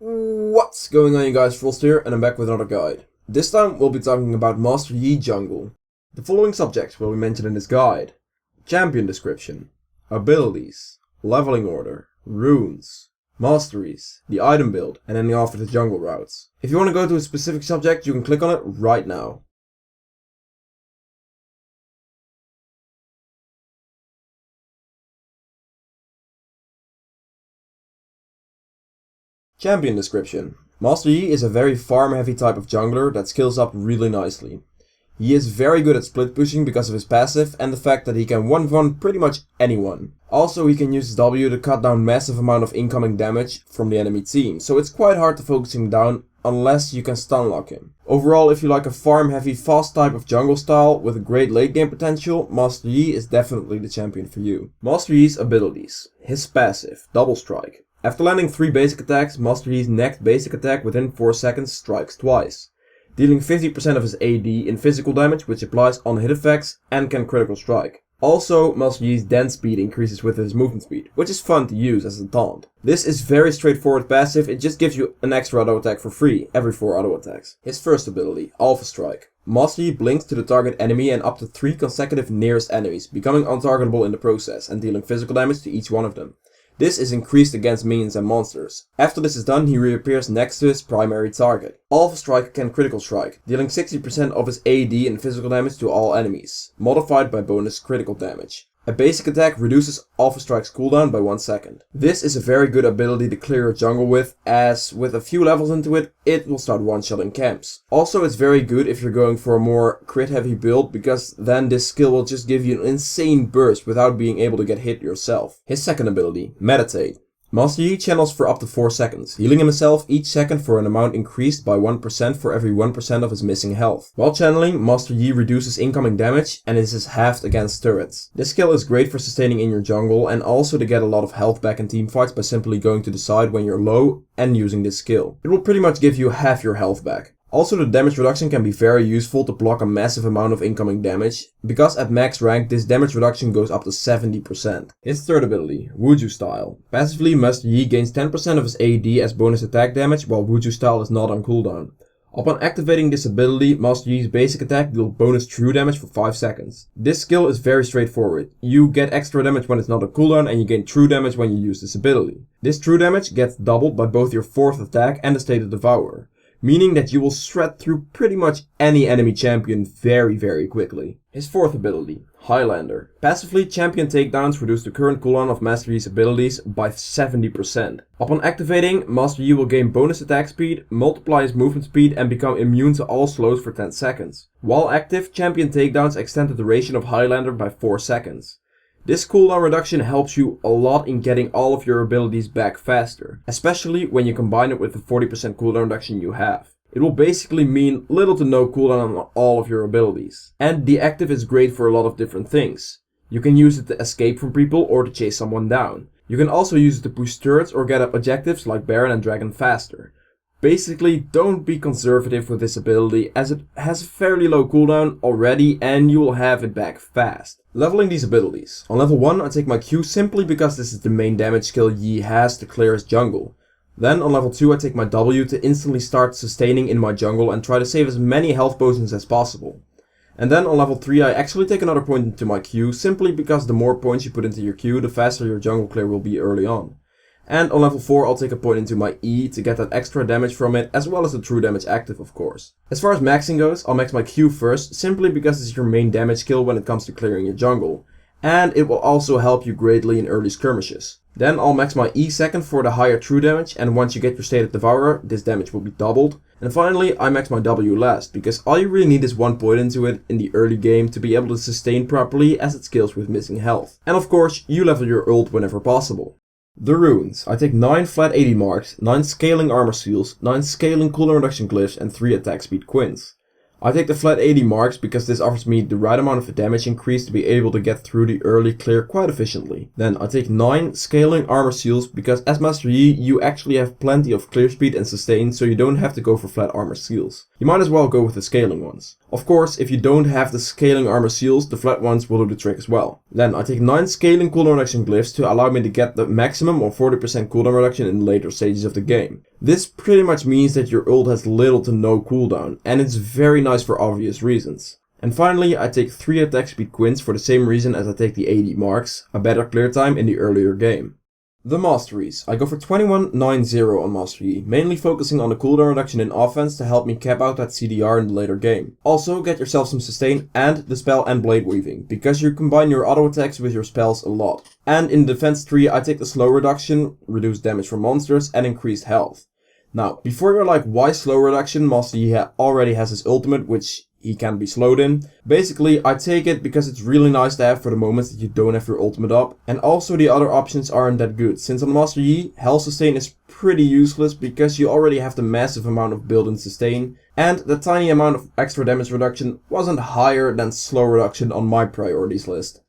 What's going on, you guys? Frost here, and I'm back with another guide. This time we'll be talking about Master Yi Jungle. The following subjects will be mentioned in this guide: champion description, abilities, leveling order, runes, masteries, the item build, and any after the jungle routes. If you want to go to a specific subject, you can click on it right now. Champion description. Master Yi is a very farm heavy type of jungler that scales up really nicely. He is very good at split pushing because of his passive and the fact that he can 1v1 pretty much anyone. Also, he can use his W to cut down massive amount of incoming damage from the enemy team, so it's quite hard to focus him down unless you can stun lock him. Overall, if you like a farm heavy fast type of jungle style with a great late game potential, Master Yi is definitely the champion for you. Master Yi's abilities. His passive, Double Strike. After landing 3 basic attacks, Master Yi's next basic attack within 4 seconds strikes twice, dealing 50% of his AD in physical damage, which applies on hit effects and can critical strike. Also, Master Yi's dance speed increases with his movement speed, which is fun to use as a taunt. This is very straightforward passive, it just gives you an extra auto attack for free every 4 auto attacks. His first ability, Alpha Strike. Master Yi blinks to the target enemy and up to 3 consecutive nearest enemies, becoming untargetable in the process and dealing physical damage to each one of them. This is increased against minions and monsters. After this is done, he reappears next to his primary target. Alpha Strike can critical strike, dealing 60% of his AD in physical damage to all enemies, modified by bonus critical damage. A basic attack reduces Alpha Strike's cooldown by 1 second. This is a very good ability to clear a jungle with, as with a few levels into it, it will start one-shotting camps. Also, it's very good if you're going for a more crit heavy build, because then this skill will just give you an insane burst without being able to get hit yourself. His second ability, Meditate. Master Yi channels for up to 4 seconds, healing himself each second for an amount increased by 1% for every 1% of his missing health. While channeling, Master Yi reduces incoming damage and is halved against turrets. This skill is great for sustaining in your jungle and also to get a lot of health back in teamfights by simply going to the side when you're low and using this skill. It will pretty much give you half your health back. Also, the damage reduction can be very useful to block a massive amount of incoming damage, because at max rank this damage reduction goes up to 70%. His third ability, Wuju Style. Passively, Master Yi gains 10% of his AD as bonus attack damage, while Wuju Style is not on cooldown. Upon activating this ability, Master Yi's basic attack deals bonus true damage for 5 seconds. This skill is very straightforward. You get extra damage when it's not on cooldown and you gain true damage when you use this ability. This true damage gets doubled by both your 4th attack and the State of Devourer, meaning that you will shred through pretty much any enemy champion very quickly. His fourth ability, Highlander. Passively, champion takedowns reduce the current cooldown of Master Yi's abilities by 70%. Upon activating, Master Yi will gain bonus attack speed, multiply his movement speed and become immune to all slows for 10 seconds. While active, champion takedowns extend the duration of Highlander by 4 seconds. This cooldown reduction helps you a lot in getting all of your abilities back faster, especially when you combine it with the 40% cooldown reduction you have. It will basically mean little to no cooldown on all of your abilities. And the active is great for a lot of different things. You can use it to escape from people or to chase someone down. You can also use it to push turrets or get up objectives like Baron and Dragon faster. Basically, don't be conservative with this ability as it has a fairly low cooldown already and you will have it back fast. Leveling these abilities. On level 1 I take my Q simply because this is the main damage skill Yi has to clear his jungle. Then on level 2 I take my W to instantly start sustaining in my jungle and try to save as many health potions as possible. And then on level 3 I actually take another point into my Q simply because the more points you put into your Q, the faster your jungle clear will be early on. And on level 4 I'll take a point into my E to get that extra damage from it, as well as the true damage active of course. As far as maxing goes, I'll max my Q first, simply because it's your main damage skill when it comes to clearing your jungle. And it will also help you greatly in early skirmishes. Then I'll max my E second for the higher true damage, and once you get your State of Devourer, this damage will be doubled. And finally, I max my W last, because all you really need is 1 point into it in the early game to be able to sustain properly as it scales with missing health. And of course, you level your ult whenever possible. The runes. I take 9 flat 80 marks, 9 scaling armor seals, 9 scaling cooldown reduction glyphs and 3 attack speed quints. I take the flat 80 marks because this offers me the right amount of damage increase to be able to get through the early clear quite efficiently. Then I take 9 scaling armor seals because as Master Yi you actually have plenty of clear speed and sustain, so you don't have to go for flat armor seals. you might as well go with the scaling ones. Of course, if you don't have the scaling armor seals, the flat ones will do the trick as well. Then I take 9 scaling cooldown reduction glyphs to allow me to get the maximum of 40% cooldown reduction in later stages of the game. This pretty much means that your ult has little to no cooldown, and it's very nice for obvious reasons. And finally, I take 3 attack speed quints for the same reason as I take the 80 marks, a better clear time in the earlier game. The Masteries. I go for 21-9-0 on Mastery, mainly focusing on the cooldown reduction in offense to help me cap out that CDR in the later game. Also, get yourself some sustain and the spell and blade weaving, because you combine your auto attacks with your spells a lot. And in defense tree, I take the slow reduction, reduced damage from monsters, and increased health. Now, before you're like, why slow reduction? Mastery already has his ultimate, which he can be slowed in. Basically, I take it because it's really nice to have for the moments that you don't have your ultimate up. And also the other options aren't that good, since on Master Yi, health sustain is pretty useless because you already have the massive amount of built-in sustain. And the tiny amount of extra damage reduction wasn't higher than slow reduction on my priorities list.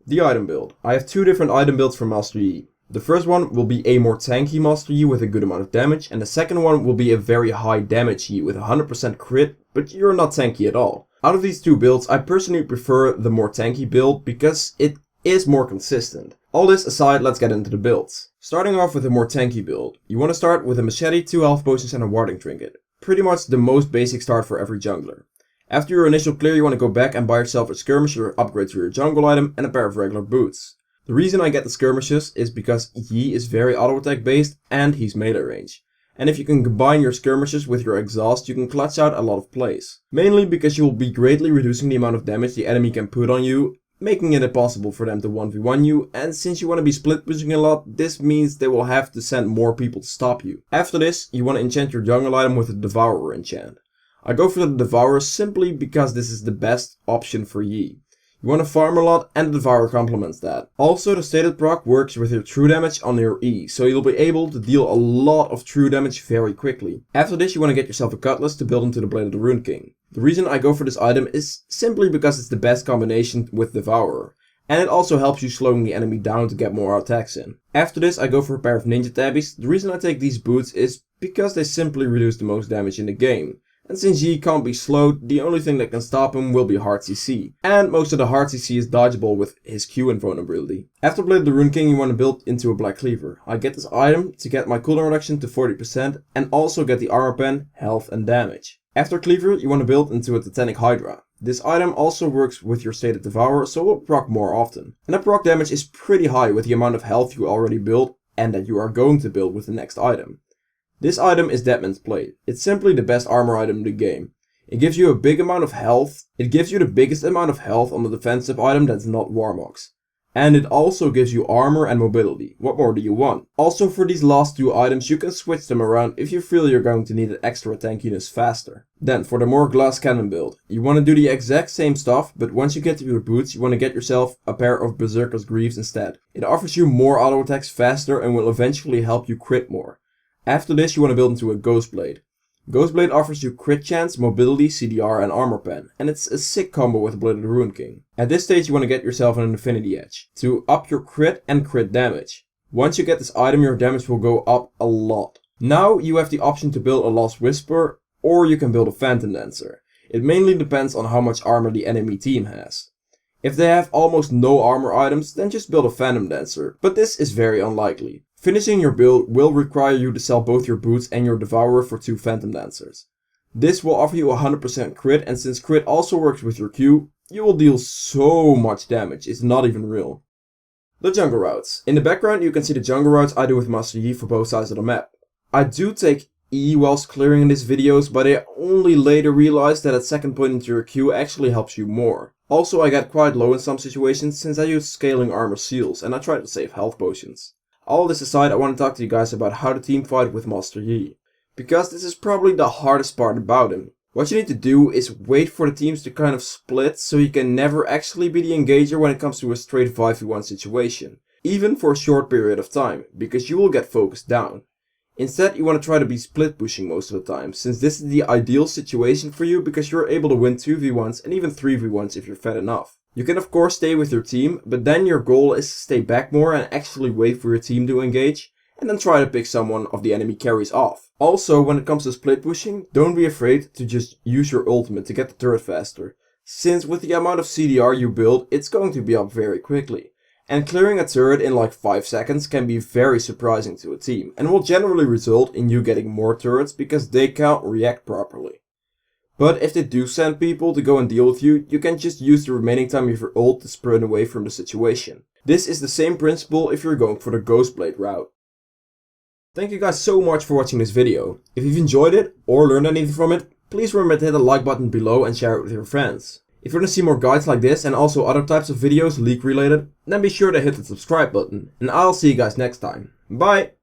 The item build. I have 2 different item builds for Master Yi. The first one will be a more tanky Master Yi with a good amount of damage, and the second one will be a very high damage Yi with 100% crit, but you're not tanky at all. Out of these 2 builds, I personally prefer the more tanky build because it is more consistent. All this aside, let's get into the builds. Starting off with a more tanky build, you want to start with a machete, 2 health potions and a warding trinket. Pretty much the most basic start for every jungler. After your initial clear, you want to go back and buy yourself a skirmisher upgrade to your jungle item and a pair of regular boots. The reason I get the skirmishes is because Yi is very auto attack based and he's melee range. And if you can combine your skirmishes with your exhaust, you can clutch out a lot of plays. Mainly because you will be greatly reducing the amount of damage the enemy can put on you, making it impossible for them to 1v1 you, and since you want to be split pushing a lot, this means they will have to send more people to stop you. After this, you want to enchant your jungle item with a Devourer enchant. I go for the Devourer simply because this is the best option for Yi. You want to farm a lot and the Devourer complements that. Also, the stated proc works with your true damage on your E, so you'll be able to deal a lot of true damage very quickly. After this, you want to get yourself a Cutlass to build into the Blade of the Rune King. The reason I go for this item is simply because it's the best combination with Devourer. And it also helps you slowing the enemy down to get more attacks in. After this, I go for a pair of Ninja Tabbies. The reason I take these boots is because they simply reduce the most damage in the game. And since Yi can't be slowed, the only thing that can stop him will be hard CC. And most of the hard CC is dodgeable with his Q invulnerability. After Blade of the Rune King, you want to build into a Black Cleaver. I get this item to get my cooldown reduction to 40% and also get the armor pen, health and damage. After Cleaver, you want to build into a Titanic Hydra. This item also works with your stated Devourer, so it will proc more often. And the proc damage is pretty high with the amount of health you already built and that you are going to build with the next item. This item is Deadman's Plate. It's simply the best armor item in the game. It gives you a big amount of health. It gives you the biggest amount of health on the defensive item that's not Warmox. And it also gives you armor and mobility. What more do you want? Also for these last 2 items you can switch them around if you feel you're going to need an extra tankiness faster. Then for the more glass cannon build, you want to do the exact same stuff, but once you get to your boots you want to get yourself a pair of Berserker's Greaves instead. It offers you more auto attacks faster and will eventually help you crit more. After this you want to build into a Ghostblade. Ghostblade offers you crit chance, mobility, CDR and armor pen, and it's a sick combo with Blade of the Rune King. At this stage you want to get yourself an Infinity Edge, to up your crit and crit damage. Once you get this item your damage will go up a lot. Now you have the option to build a Lost Whisper, or you can build a Phantom Dancer. It mainly depends on how much armor the enemy team has. If they have almost no armor items, then just build a Phantom Dancer, but this is very unlikely. Finishing your build will require you to sell both your boots and your Devourer for 2 Phantom Dancers. This will offer you 100% crit, and since crit also works with your Q, you will deal so much damage, it's not even real. The jungle routes. In the background you can see the jungle routes I do with Master Yi for both sides of the map. I do take E whilst clearing in these videos, but I only later realized that at second point into your Q actually helps you more. Also I get quite low in some situations since I use scaling armor seals and I try to save health potions. All this aside, I want to talk to you guys about how to team fight with Master Yi. Because this is probably the hardest part about him. What you need to do is wait for the teams to kind of split so you can never actually be the engager when it comes to a straight 5v1 situation. Even for a short period of time, because you will get focused down. Instead, you want to try to be split pushing most of the time, since this is the ideal situation for you because you're able to win 2v1s and even 3v1s if you're fed enough. You can of course stay with your team, but then your goal is to stay back more and actually wait for your team to engage. and then try to pick someone of the enemy carries off. Also, when it comes to split pushing, don't be afraid to just use your ultimate to get the turret faster, since with the amount of CDR you build, it's going to be up very quickly. And clearing a turret in like 5 seconds can be very surprising to a team, and will generally result in you getting more turrets because they can't react properly. But if they do send people to go and deal with you, you can just use the remaining time of your ult to sprint away from the situation. This is the same principle if you're going for the Ghost Blade route. Thank you guys so much for watching this video. If you've enjoyed it or learned anything from it, please remember to hit the like button below and share it with your friends. If you want to see more guides like this and also other types of videos league related, then be sure to hit the subscribe button. And I'll see you guys next time. Bye!